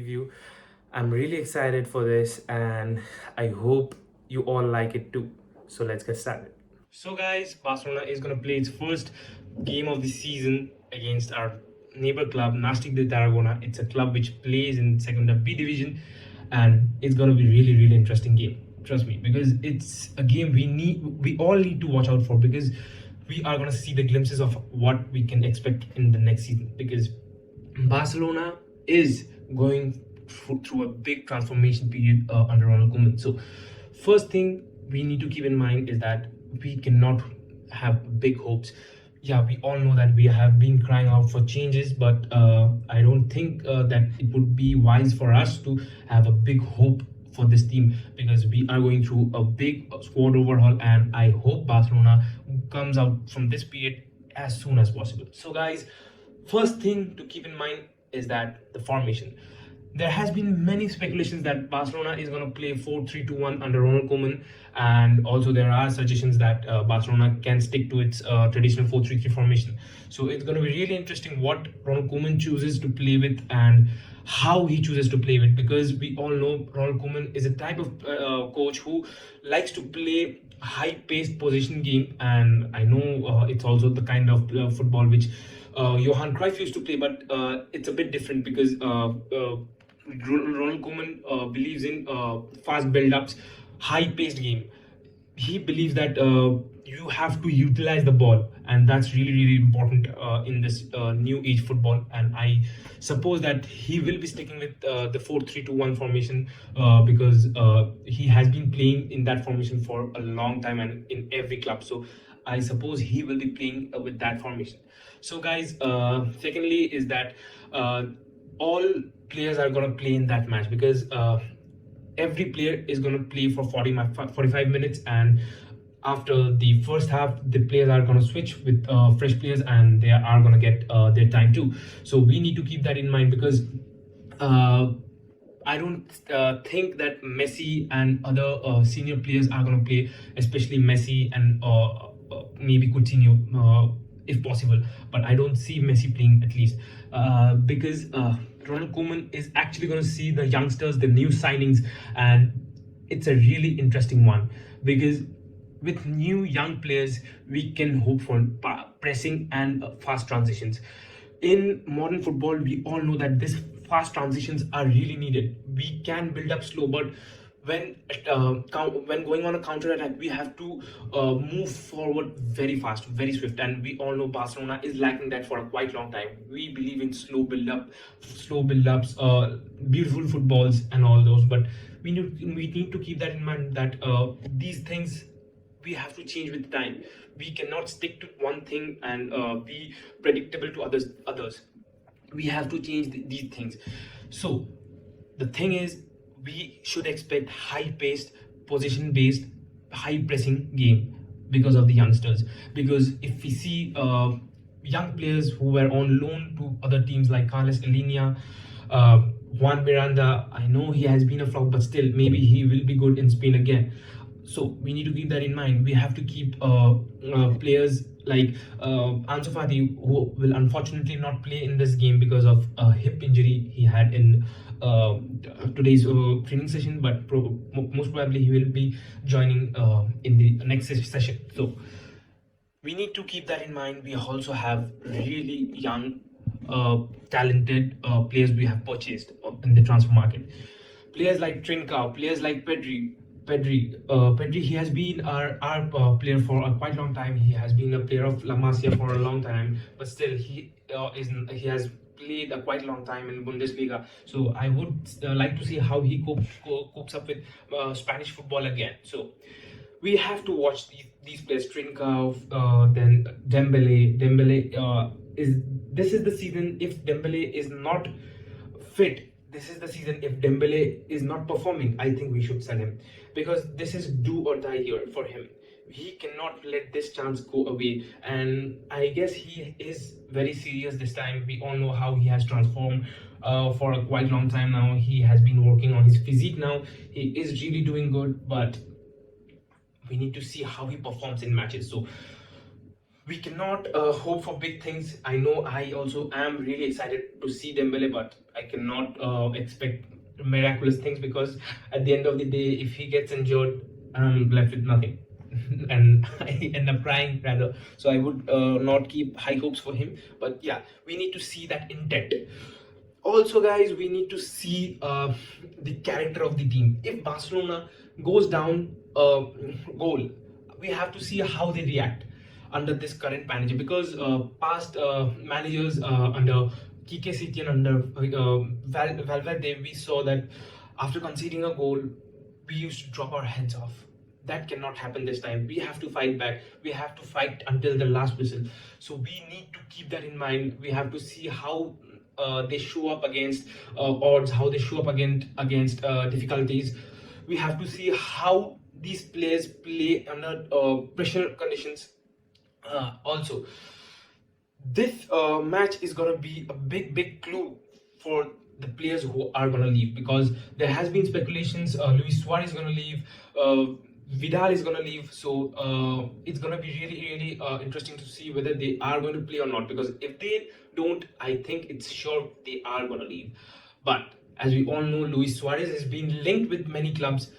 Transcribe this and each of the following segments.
preview. I'm really excited for this and I hope you all like it too. So let's get started. So guys, Barcelona is going to play its first game of the season against our neighbor club, Nastic De Tarragona. It's a club which plays in Segunda B division and it's going to be really interesting game. Trust me, because it's a game we all need to watch out for, because we are going to see the glimpses of what we can expect in the next season, because Barcelona is going through a big transformation period under Ronald Koeman. So, first thing we need to keep in mind is that we cannot have big hopes. Yeah, we all know that we have been crying out for changes, but I don't think that it would be wise for us to have a big hope for this team, because we are going through a big squad overhaul, and I hope Barcelona comes out from this period as soon as possible. So, guys, first thing to keep in mind is that the formation. There has been many speculations that Barcelona is going to play 4-3-2-1 under Ronald Koeman, and also there are suggestions that Barcelona can stick to its traditional 4-3-3 formation. So it's going to be really interesting what Ronald Koeman chooses to play with and how he chooses to play with, because we all know Ronald Koeman is a type of coach who likes to play high-paced possession game, and I know it's also the kind of football which Johan Cruyff used to play, but it's a bit different because Ronald Koeman believes in fast build-ups, high-paced game. He believes that you have to utilize the ball, and that's really important in this new age football. And I suppose that he will be sticking with the 4-3-2-1 formation because he has been playing in that formation for a long time and in every club. So I suppose he will be playing with that formation. So guys, secondly is that all players are going to play in that match, because every player is going to play for 45 minutes, and after the first half the players are going to switch with fresh players, and they are going to get their time too. So we need to keep that in mind, because I don't think that Messi and other senior players are going to play, especially Messi and maybe Coutinho if possible. But I don't see Messi playing, at least because Ronald Koeman is actually going to see the youngsters, the new signings, and it's a really interesting one, because with new young players we can hope for pressing and fast transitions. In modern football we all know that these fast transitions are really needed. We can build up slow, but when when going on a counter attack we have to move forward very fast, very swift, and we all know Barcelona is lacking that for a quite long time. We believe in slow build-ups, beautiful footballs and all those, but we need to keep that in mind, that these things we have to change with time. We cannot stick to one thing and be predictable to others. We have to change these things. So the thing is, we should expect high paced, position based, high pressing game because of the youngsters. Because if we see young players who were on loan to other teams like Carles Alenia, Juan Miranda, I know he has been a flop, but still maybe he will be good in Spain again. So we need to keep that in mind. We have to keep players like Ansu Fati, who will unfortunately not play in this game because of a hip injury he had in today's training session, but most probably he will be joining in the next session. So we need to keep that in mind. We also have really young, talented players we have purchased in the transfer market. Players like Trincao, players like Pedri, he has been our player for a quite long time. He has been a player of La Masia for a long time, but still he has played a quite long time in Bundesliga. So I would like to see how he copes up with Spanish football again. So we have to watch these players, Trincao, then Dembele. Dembele is the season. If Dembele is not fit, this is the season. If Dembele is not performing, I think we should sell him, because this is do or die here for him. He cannot let this chance go away, and I guess he is very serious this time. We all know how he has transformed for a quite long time now. He has been working on his physique now. He is really doing good, but we need to see how he performs in matches. So We cannot hope for big things. I know I also am really excited to see Dembele, but I cannot expect miraculous things, because at the end of the day, if he gets injured, I'm left with nothing. And I end up crying rather. So I would not keep high hopes for him. But yeah, we need to see that intent. Also, guys, we need to see the character of the team. If Barcelona goes down a goal, we have to see how they react under this current manager, because past managers under Kike Setien, under Valverde, we saw that after conceding a goal, we used to drop our heads off. That cannot happen this time. We have to fight back. We have to fight until the last whistle. So we need to keep that in mind. We have to see how they show up against odds, how they show up against difficulties. We have to see how these players play under pressure conditions. Also, this match is going to be a big clue for the players who are going to leave, because there has been speculations Luis Suarez is going to leave, Vidal is going to leave. So it's going to be really interesting to see whether they are going to play or not, because if they don't, I think it's sure they are going to leave. But as we all know, Luis Suarez has been linked with many clubs,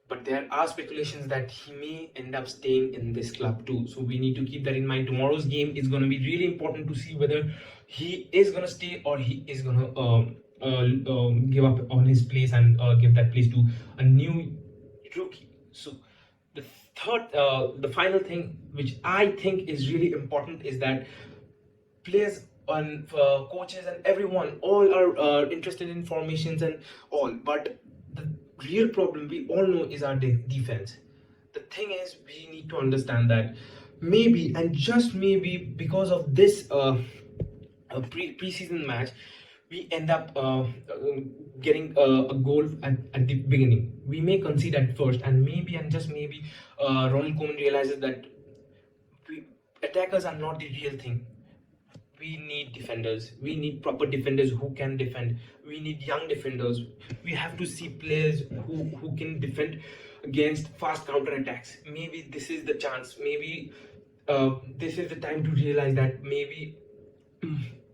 but there are speculations that he may end up staying in this club too. So we need to keep that in mind. Tomorrow's game is going to be really important to see whether he is going to stay or he is going to give up on his place and give that place to a new rookie. So the final thing which I think is really important is that players and coaches and everyone all are interested in formations and all, but the real problem we all know is our defense. The thing is, we need to understand that maybe and just maybe because of this preseason match, we end up getting a goal at the beginning. We may concede at first, and maybe and just maybe Ronald Koeman realizes that attackers are not the real thing. We need defenders. We need proper defenders who can defend. We need young defenders. We have to see players who can defend against fast counter attacks. Maybe this is the chance. Maybe this is the time to realize that maybe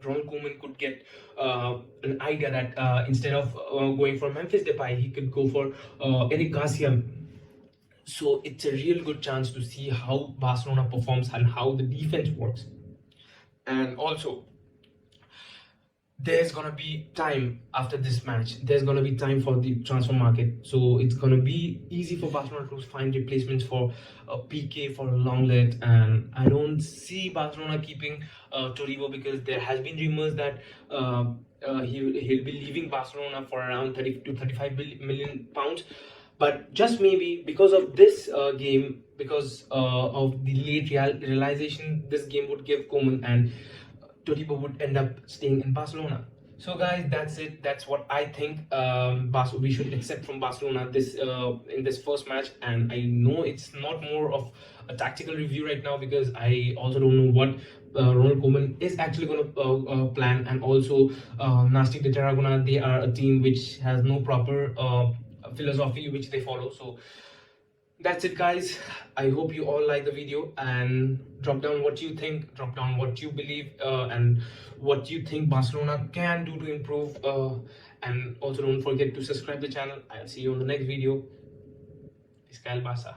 Ron Koeman could get an idea that instead of going for Memphis Depay, he could go for Eric Garcia. So it's a real good chance to see how Barcelona performs and how the defense works. And also, there's gonna be time after this match. There's gonna be time for the transfer market, so it's gonna be easy for Barcelona to find replacements for PK, for Longlet, and I don't see Barcelona keeping Toribio, because there has been rumors that he'll be leaving Barcelona for around 30 to 35 million pounds. But just maybe because of this game, because of the late realization this game would give Koeman, and Todibo would end up staying in Barcelona. So guys, that's it. That's what I think we should accept from Barcelona this in this first match. And I know it's not more of a tactical review right now, because I also don't know what Ronald Koeman is actually going to plan. And also Nastic De Tarragona, they are a team which has no proper philosophy which they follow. So that's it, guys. I hope you all like the video, and drop down what you think, drop down what you believe, and what you think Barcelona can do to improve, and also don't forget to subscribe the channel. I'll see you on the next video. Fiscal Barca.